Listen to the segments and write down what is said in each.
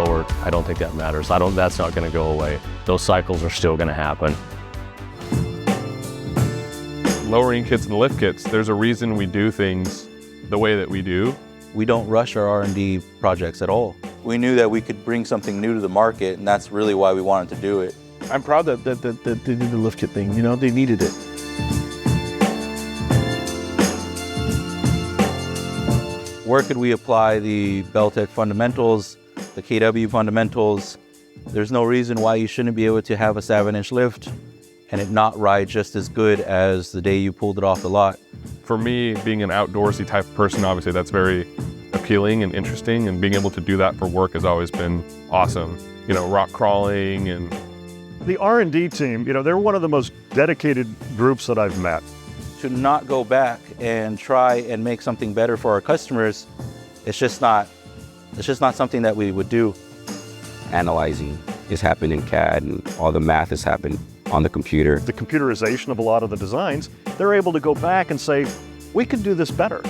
lowered. I don't think that matters. That's not going to go away. Those cycles are still going to happen. Lowering kits and lift kits, there's a reason we do things the way that we do. We don't rush our R&D projects at all. We knew that we could bring something new to the market, and that's really why we wanted to do it. I'm proud that they did the lift kit thing. You know, they needed it. Where could we apply the Belltech fundamentals, the KW fundamentals? There's no reason why you shouldn't be able to have a 7-inch lift and it not ride just as good as the day you pulled it off the lot. For me, being an outdoorsy type of person, obviously that's very appealing and interesting, and being able to do that for work has always been awesome. You know, rock crawling and... The R&D team, you know, they're one of the most dedicated groups that I've met. To not go back and try and make something better for our customers, it's just not something that we would do. Analyzing is happening in CAD, and all the math is happening on the computer. The computerization of a lot of the designs, they're able to go back and say, we could do this better.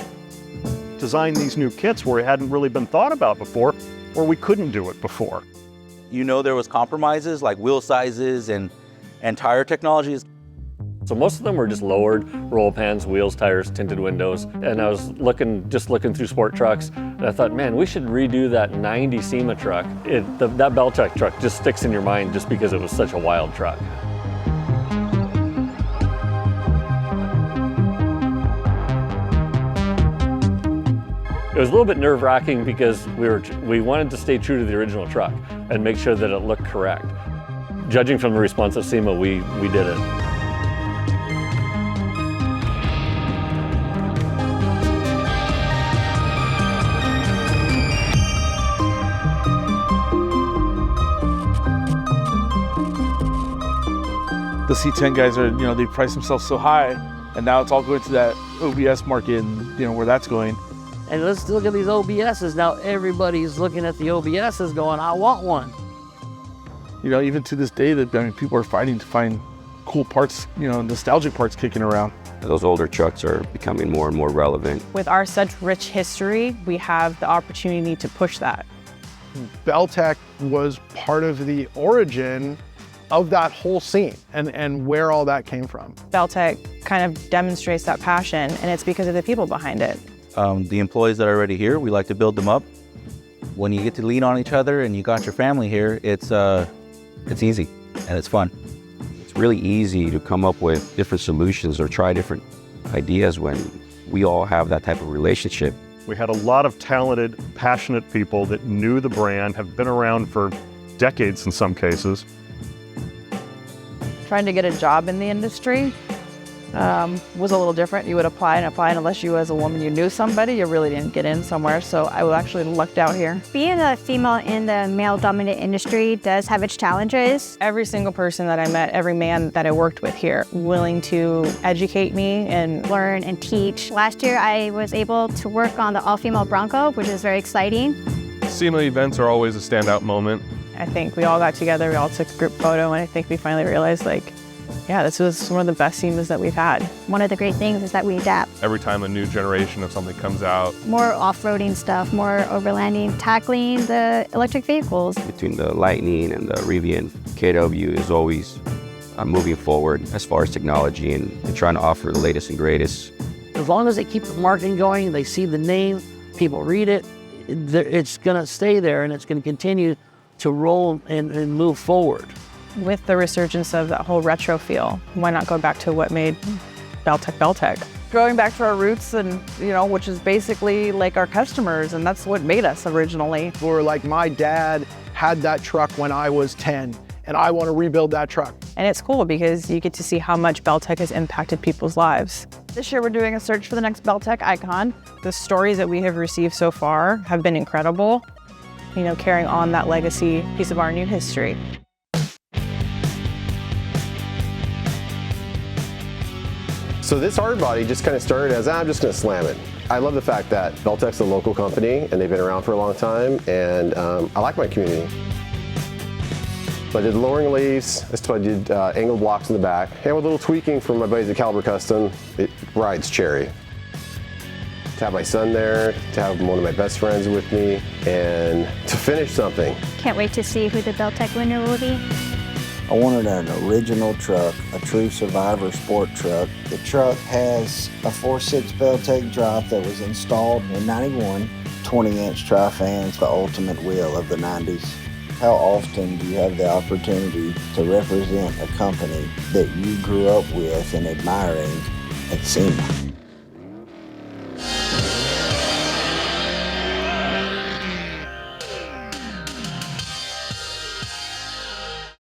Design these new kits where it hadn't really been thought about before, or we couldn't do it before. You know, there was compromises like wheel sizes and tire technologies. So most of them were just lowered, roll pans, wheels, tires, tinted windows. And I was just looking through sport trucks, and I thought, man, we should redo that 90 SEMA truck. That Belltech truck just sticks in your mind just because it was such a wild truck. It was a little bit nerve-wracking because we wanted to stay true to the original truck and make sure that it looked correct. Judging from the response of SEMA, we did it. The C10 guys are, you know, they price themselves so high, and now it's all going to that OBS market, and you know where that's going. And let's look at these OBSs. Now everybody's looking at the OBSs going, I want one. You know, even to this day, people are fighting to find cool parts, you know, nostalgic parts kicking around. Those older trucks are becoming more and more relevant. With our such rich history, we have the opportunity to push that. Belltech was part of the origin of that whole scene and where all that came from. Belltech kind of demonstrates that passion, and it's because of the people behind it. The employees that are already here, we like to build them up. When you get to lean on each other and you got your family here, it's easy and it's fun. It's really easy to come up with different solutions or try different ideas when we all have that type of relationship. We had a lot of talented, passionate people that knew the brand, have been around for decades in some cases. Trying to get a job in the industry was a little different. You would apply, and unless you as a woman, you knew somebody, you really didn't get in somewhere. So I actually lucked out here. Being a female in the male-dominant industry does have its challenges. Every single person that I met, every man that I worked with here, willing to educate me and learn and teach. Last year, I was able to work on the all-female Bronco, which is very exciting. SEMA events are always a standout moment. I think we all got together, we all took a group photo, and I think we finally realized, like, yeah, this was one of the best SEMAs that we've had. One of the great things is that we adapt. Every time a new generation of something comes out. More off-roading stuff, more overlanding, tackling the electric vehicles. Between the Lightning and the Rivian, KW is always moving forward as far as technology and trying to offer the latest and greatest. As long as they keep the marketing going, they see the name, people read it, it's gonna stay there and it's gonna continue to roll and move forward. With the resurgence of that whole retro feel, why not go back to what made Belltech? Going back to our roots and, you know, which is basically like our customers, and that's what made us originally. Or like my dad had that truck when I was 10, and I want to rebuild that truck. And it's cool because you get to see how much Belltech has impacted people's lives. This year we're doing a search for the next Belltech icon. The stories that we have received so far have been incredible. You know, carrying on that legacy piece of our new history. So this hard body just kind of started as, I'm just going to slam it. I love the fact that Belltech's a local company and they've been around for a long time, and I like my community. So I did lowering leaves, I did angled blocks in the back, and with a little tweaking from my buddies at Caliber Custom, it rides cherry. to have my son there, to have one of my best friends with me, and to finish something. Can't wait to see who the Belltech winner will be. I wanted an original truck, a true survivor sport truck. The truck has a 4.6 Belltech drop that was installed in '91, 20-inch tri-fans, the ultimate wheel of the 90s. How often do you have the opportunity to represent a company that you grew up with and admiring at SEMA?